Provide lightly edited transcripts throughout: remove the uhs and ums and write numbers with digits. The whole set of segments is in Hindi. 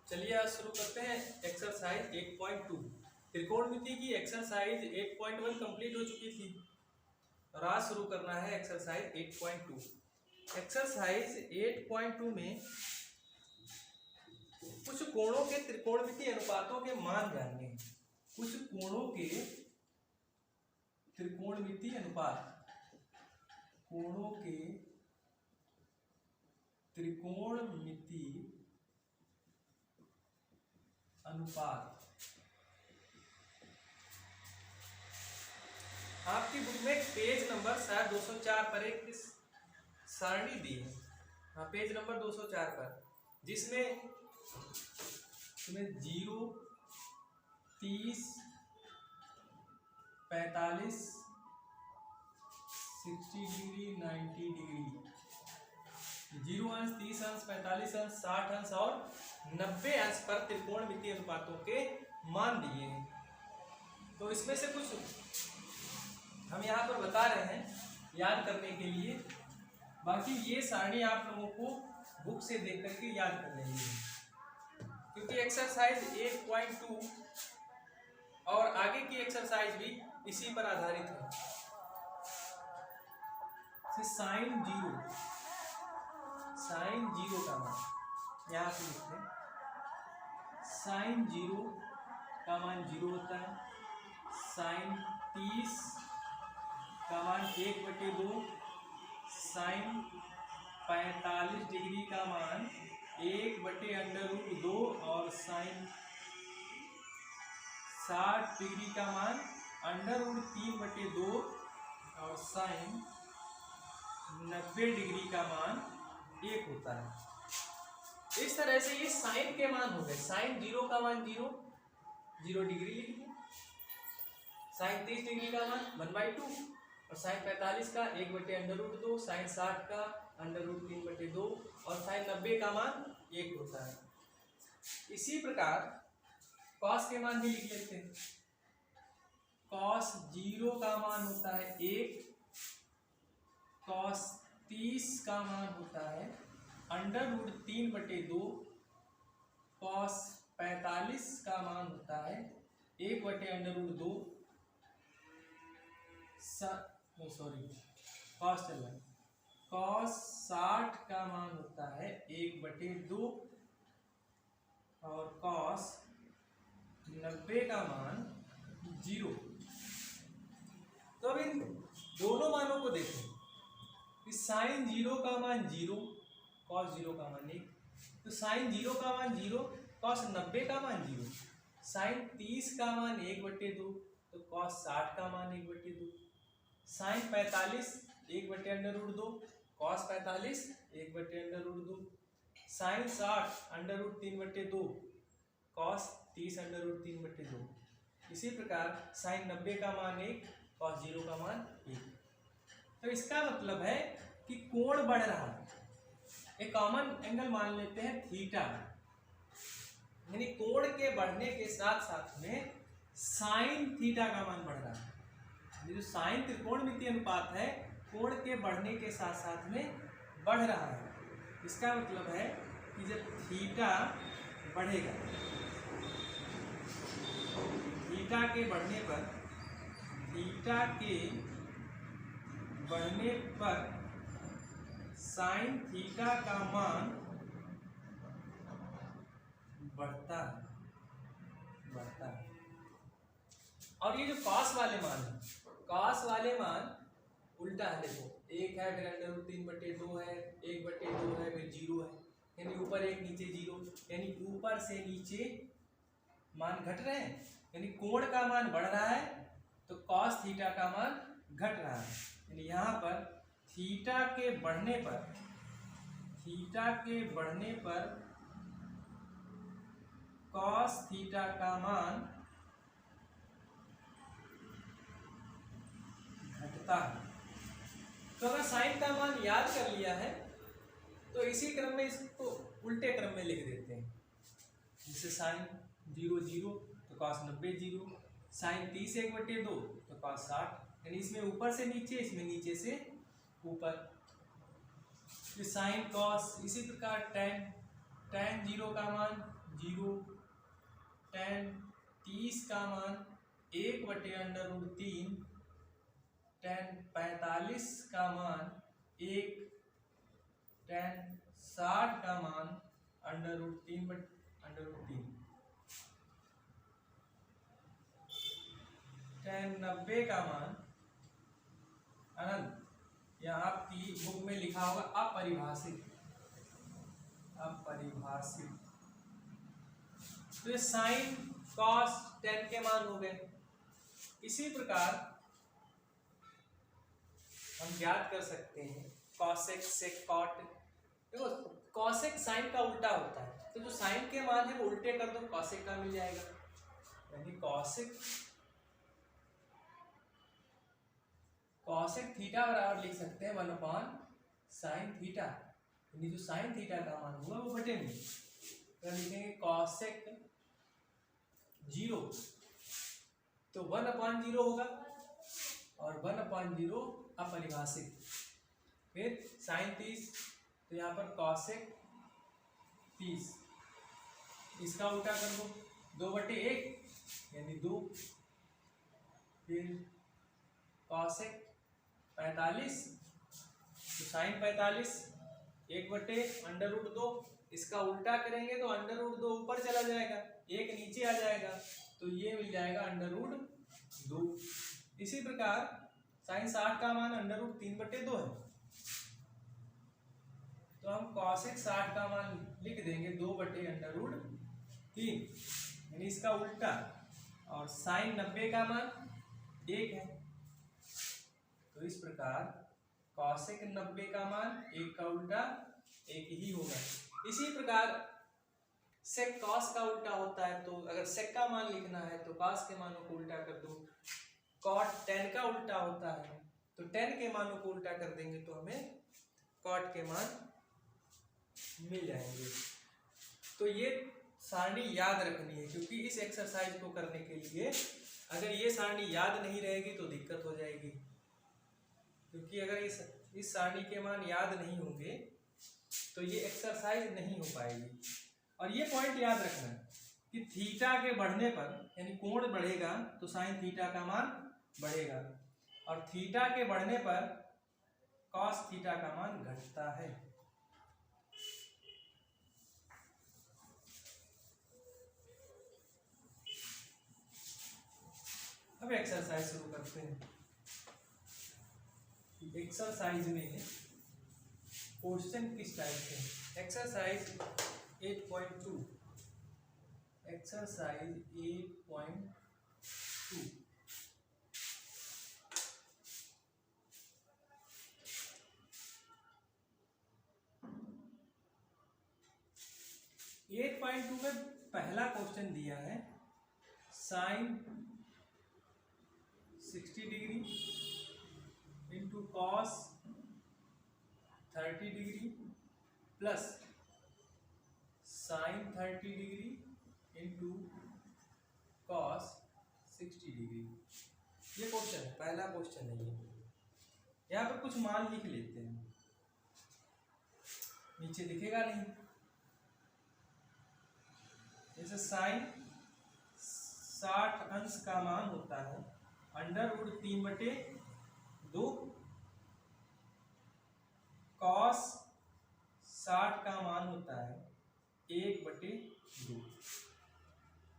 चलिए आज शुरू करते हैं एक्सरसाइज 8.2। त्रिकोणमिति की एक्सरसाइज 8.1 कंप्लीट हो चुकी थी और आज शुरू करना है एक्सरसाइज 8.2। एक्सरसाइज 8.2 में कुछ कोणों के त्रिकोणमिति अनुपातों के मान जानने हैं। कुछ कोणों के त्रिकोणमिति अनुपात, कोणों के त्रिकोणमिति अनुपात। आपकी बुक में पेज नंबर शायद 204 पर एक सारणी दी है। हाँ, पेज नंबर 204 पर, जिसमें तुम्हें 0, 30, 45, 60 डिग्री, 90 डिग्री, 0 अंश, 30 अंश, 45 अंश, 60 अंश और 90 अंश पर त्रिकोणमिति अनुपातों के मान दिए हैं। तो इसमें से कुछ हम यहाँ पर बता रहे हैं याद करने के लिए। बाकी ये सारणी आप लोगों को बुक से देख करके याद कर लेनी है, क्योंकि एक्सरसाइज 8.2 और आगे की एक्सरसाइज भी इसी पर आधारित है। साइन जीरो का मान यहाँ से लिखते हैं। साइन 0 का मान 0 होता है। साइन 30 का मान 1/2। साइन 45 डिग्री का मान 1/√2 और साइन 60 डिग्री का मान √3/2 और साइन 90 डिग्री का मान 1 होता है। इस तरह से ये साइन के मान हो गए। साइन 0 का मान 0 डिग्री लिख दिया। साइन 30 डिग्री का मान 1/2 और साइन 45 का 1/√2, साइन 60 का √3/2 और साइन 90 का मान 1 होता है। इसी प्रकार कॉस के मान भी लिख लेते हैं। कॉस 0 का मान होता है 1, कॉस 30 का मान होता है √3/2, कॉस 45 का मान होता है 1/√2, कॉस चल रहा है। कॉस 60 का मान होता है 1/2 और कॉस 90 का मान 0। तो अब इन दोनों मानों को देखें। साइन 0 का मान 0, कॉस 0 का मान 1। तो साइन 0 का मान 0, कॉस 90 का मान 0। साइन 30 का मान 1/2, तो कॉस 60 का मान 1/2। Sine 45 1/√2, cos 45 1/√2। Sine 60 √3/2, cos 30 √3/2। इसी प्रकार साइन 90 का मान 1, कॉस 0 का मान 1। तो इसका मतलब है कि कोण बढ़ रहा है। एक कॉमन एंगल मान लेते हैं थीटा, यानी कोण के बढ़ने के साथ साथ में साइन थीटा का मान बढ़ रहा है। जो साइन त्रिकोणमिति अनुपात है, कोण के बढ़ने के साथ साथ में बढ़ रहा है। इसका मतलब है कि जब थीटा बढ़ेगा, थीटा के बढ़ने पर साइन थीटा का मान बढ़ता है। और ये जो कॉस वाले मान है, कॉस वाले मान उल्टा है। देखो, 1 है, फिर √3/2 है, 1/2 है, फिर 0 है, यानी ऊपर 1 नीचे 0, यानी ऊपर से नीचे मान घट रहे हैं, यानी कोण का मान बढ़ रहा है तो कॉस थीटा का मान घट रहा है। यानी यहाँ पर थीटा के बढ़ने पर कॉस थीटा का मान घटता है। तो अगर साइन का मान याद कर लिया है तो इसी क्रम में इसको उल्टे क्रम में लिख देते हैं। जैसे साइन 0 0 तो कॉस 90 0, साइन 30 1/2 तो कॉस 60, यानी इसमें ऊपर से नीचे, इसमें नीचे से ऊपर। साइन कॉस, इसी प्रकार tan 0 का मान 0, tan 30 का मान 1/√3, tan 45 का मान 1, tan 60 का मान √3/√3, tan 90 का मान अनंत, या आपकी बुक में लिखा होगा अपरिभाषित, अपरिभाषित। तो ये साइन कॉस टेन के मान हो गए। इसी प्रकार हम ज्ञात कर सकते हैं कॉसेक सेक कॉट। देखो कॉसेक साइन का उल्टा होता है, तो जो साइन के मान है वो उल्टे कर दो, कॉसेक का मिल जाएगा। यानी कॉसेक थीटा बराबर लिख सकते हैं 1/sin थीटा, यानी जो साइन थीटा का मान हुआ वो बटे में, तो लिखेंगे कॉसेक 0, तो 1/0 होगा और 1/0 अपरिभाषित। फिर साइन 30, तो यहाँ पर कॉसेक 30, इसका उल्टा कर दो 2/1 यानी 2। फिर कॉसेक 45, तो साइन 45 1/√2, इसका उल्टा करेंगे तो √2 ऊपर चला जाएगा, 1 नीचे आ जाएगा, तो ये मिल जाएगा √2। इसी प्रकार साइन 60 का मान √3/2 है, तो हम कॉसेक 60 का मान लिख देंगे 2/√3, यानी इसका उल्टा। और साइन 90 का मान 1 है, तो इस प्रकार कॉसेक 90 का मान 1 का उल्टा 1 ही होगा। इसी प्रकार सेक कॉस का उल्टा होता है, तो अगर सेक का मान लिखना है तो कॉस के मानों को उल्टा कर दो। कॉट टेन का उल्टा होता है, तो टेन के मानों को उल्टा कर देंगे तो हमें कॉट के मान मिल जाएंगे। तो ये सारणी याद रखनी है, क्योंकि इस एक्सरसाइज को करने के लिए अगर ये सारणी याद नहीं रहेगी तो दिक्कत हो जाएगी, क्योंकि अगर इस सारणी के मान याद नहीं होंगे तो ये एक्सरसाइज नहीं हो पाएगी। और ये पॉइंट याद रखना कि थीटा के बढ़ने पर, यानी कोण बढ़ेगा तो साइन थीटा का मान बढ़ेगा, और थीटा के बढ़ने पर कॉस थीटा का मान घटता है। अब एक्सरसाइज शुरू करते हैं। एक्सरसाइज में क्वेश्चन किस टाइप के? एक्सरसाइज 8.2, एक्सरसाइज 8.2 8.2 में पहला क्वेश्चन दिया है sine 60 degree into cos 30 degree plus sine 30 degree into cos 60 degree. ये क्वेश्चन है, पहला क्वेश्चन है ये। यहाँ पर कुछ मान लिख लेते हैं, नीचे दिखेगा नहीं। जैसे साइन 60 अंश का मान होता है √3/2, कॉस 60 का मान होता है 1/2,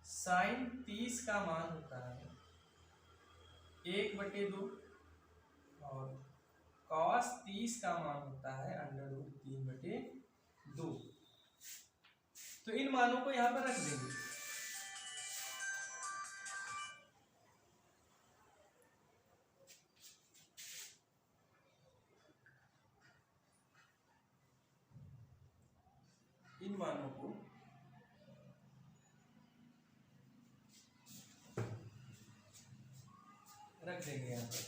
साइन 30 का मान होता है 1/2, और कॉस 30 का मान होता है √3/2। तो इन मानों को यहां पर रख देंगे। इन मानों को रख देंगे यहाँ पर।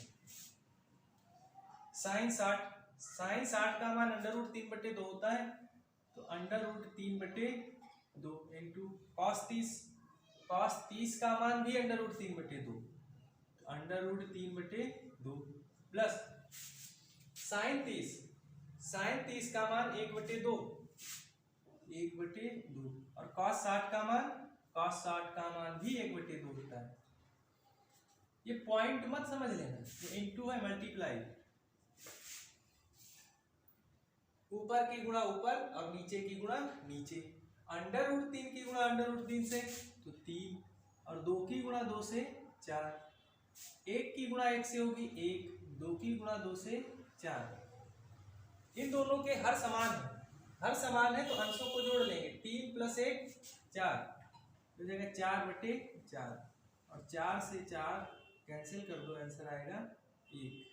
साइन 60 का मान √3/2 होता है, तो √3/2 इंटू कॉस 30 का मान भी √3/2, तो √3/2 प्लस साइन 30 का मान 1/2, 1/2। और cos 60 का मान, cos 60 का मान भी 1/2 होता है। ये पॉइंट मत समझ लेना, ये इनटू है, मल्टीप्लाई। ऊपर की गुणा ऊपर और नीचे की गुणा नीचे। √3 की गुणा √3 से तो 3, और 2 की गुणा 2 से 4, 1 की गुणा 1 से होगी 1, 2 की गुणा 2 से 4। इन दोनों के हर समान है, हर समान है तो अंशों को जोड़ लेंगे। 3 + 1 4, तो जगह 4/4, और 4 से 4 कैंसिल कर दो, आंसर आएगा 1।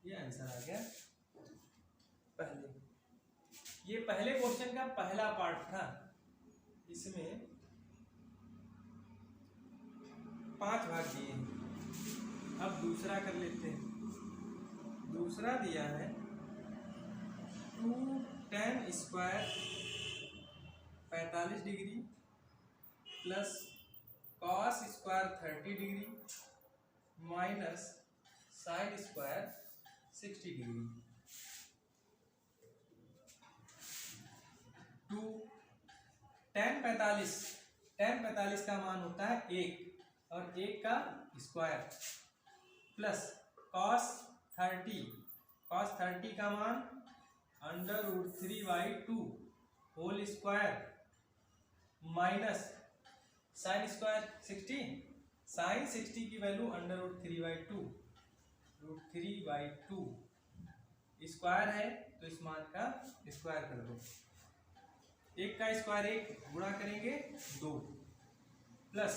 ये आंसर आ गया पहले। ये पहले क्वेश्चन का पहला पार्ट था, इसमें 5 भाग दिए हैं। अब दूसरा कर लेते हैं। दूसरा दिया है 2 tan square 45 degree plus cos square 30 degree minus sin square 60 degree. 2 tan 45 का मान होता है 1 और 1 का स्क्वायर, प्लस cos 30 का मान √3/2 whole square minus sin square 60। sin 60 की वैल्यू √3/2, √3/2 स्क्वायर है तो इस मान का स्क्वायर कर दो। 1 का स्क्वायर 1 गुणा करेंगे 2, प्लस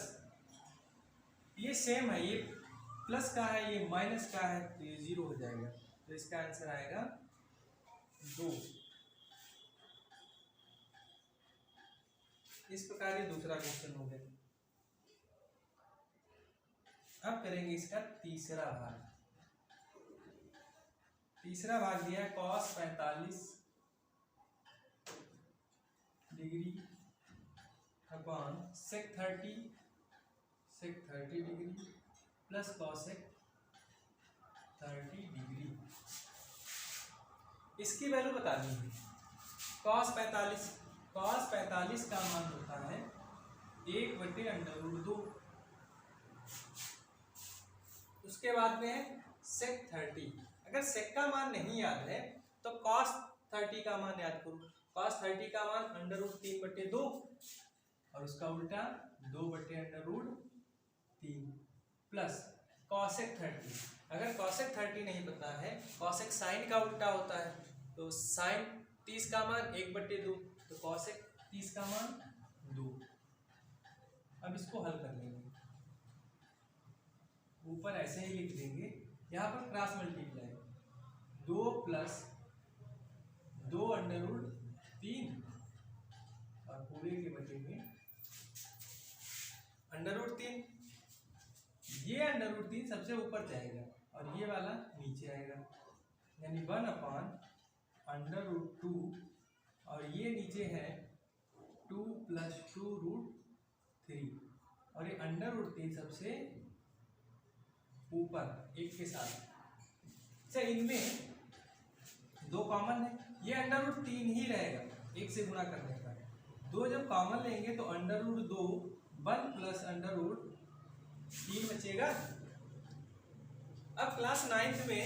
ये सेम है, ये प्लस का है ये माइनस का है तो ये 0 हो जाएगा, तो इसका आंसर आएगा 2। इस प्रकार ये दूसरा क्वेश्चन हो गया। अब करेंगे इसका तीसरा भाग। तीसरा भाग दिया है cos 45 degree upon sec 30 degree plus cosec 30 degree. इसकी वैल्यू बतानी है। cos 45 का मान होता है 1/√2। उसके बाद में है sec 30। अगर sec का मान नहीं याद है तो cos 30 का मान याद करो। cos 30 का मान √3/2 और उसका उल्टा 2/√3 प्लस cosec 30। अगर cosec 30 नहीं पता है, cosec sin का उल्टा होता है, तो sin 30 का मान 1/2, तो cosec 30 का मान 2। अब इसको हल कर लेंगे। ऊपर ऐसे ही लिख देंगे, यहाँ पर क्रॉस मल्टीप्लाई 2 + 2√3 और पूरे के बचे में √3। ये √3 सबसे ऊपर जाएगा और ये वाला नीचे आएगा, यानी 1/√2 और ये नीचे है 2 + 2√3 और ये √3 सबसे ऊपर एक के साथ। अच्छा, इनमें 2 कॉमन है, ये √3 ही रहेगा 1 से गुणा करने पर। 2 जब कॉमन लेंगे तो √2 1 + √3 बचेगा। अब क्लास 9th में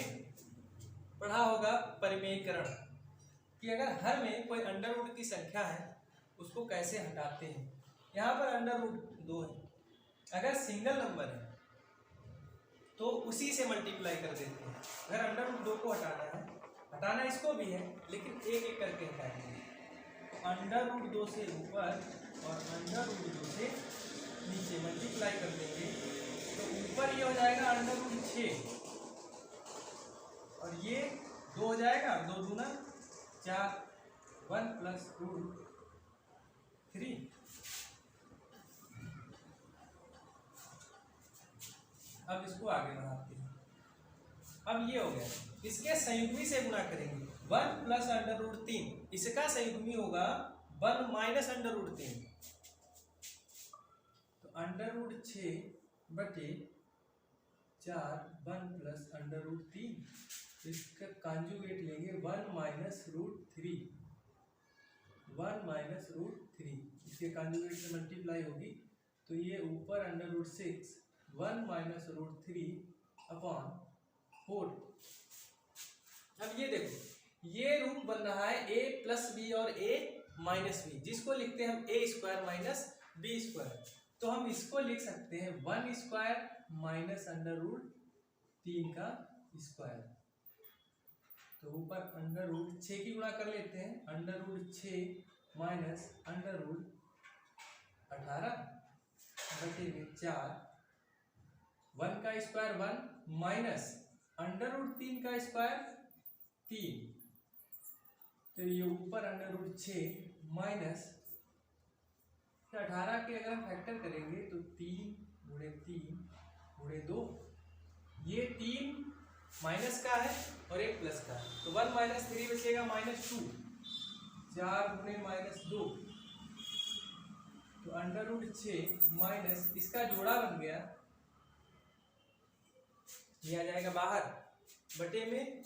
पढ़ा होगा परिमेयकरण, कि अगर हर में कोई √2 की संख्या है उसको कैसे हटाते हैं। यहाँ पर √2 है, अगर सिंगल नंबर है तो उसी से मल्टीप्लाई कर देते हैं। अगर √2 को हटाना इसको भी है, लेकिन एक एक करके हटाएंगे। √2 से ऊपर और √2 से नीचे मल्टीप्लाई कर देंगे तो ऊपर ये हो जाएगा √6 और ये 2 हो जाएगा, 2 दूना 4, 1 + √3। अब इसको आगे बढ़ाते हैं। अब ये हो गया, इसके संयुग्मी से गुणा करेंगे 1 + √3, इसका संयुग्मी होगा 1 - √3, तो √6/4 1 + √3। इसका कॉन्जुगेट लेंगे 1 - √3, 1 माइनस रूट 3, इसके कॉन्जुगेट से मल्टीप्लाई होगी तो ये ऊपर under root 6 1 minus root 3 upon 4। अब ये देखो ये रूट बन रहा है a प्लस बी और a माइनस बी, जिसको लिखते हैं हम a square minus B square. तो हम इसको लिख सकते हैं 1 स्क्वायर माइनस अंडर रूट 3 का स्क्वायर। तो ऊपर अंडर रूट 6 की गुणा कर लेते हैं, under root 6 minus under root 18 बटे में 4, 1 का स्क्वायर 1 माइनस अंडर रूट 3 का स्क्वायर 3। तो ये ऊपर अंडर रूट 6 माइनस 18 के अगर हम फैक्टर करेंगे तो 3 गुणे 3 गुणे 2, ये 3 माइनस का है और एक प्लस का है, तो 1 माइनस 3 बचेगा -2, 4 गुणे -2, तो अंडर रूट 6 माइनस इसका जोड़ा बन गया, ये आ जाएगा बाहर बटे में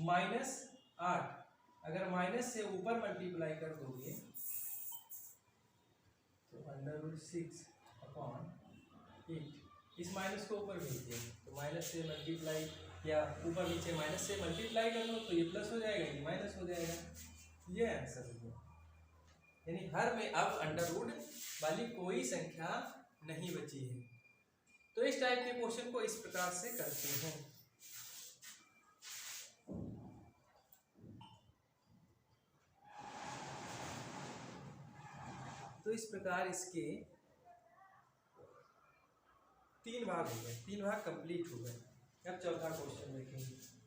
-8। अगर माइनस से ऊपर मल्टीप्लाई कर दोगे तो अंडर रूट 6 अपॉन 8, इस माइनस को ऊपर भेज दिया तो माइनस से मल्टीप्लाई या ऊपर नीचे माइनस से मल्टीप्लाई कर लो तो ये प्लस हो जाएगा, ये माइनस हो जाएगा। ये आंसर हो गया, यानी हर में अब अंडर रूट वाली कोई संख्या नहीं बची है। तो इस टाइप के क्वेश्चन को इस प्रकार से करते हैं। तो इस प्रकार इसके 3 भाग हो गए, 3 भाग कंप्लीट हो गए। अब चौथा क्वेश्चन देखेंगे।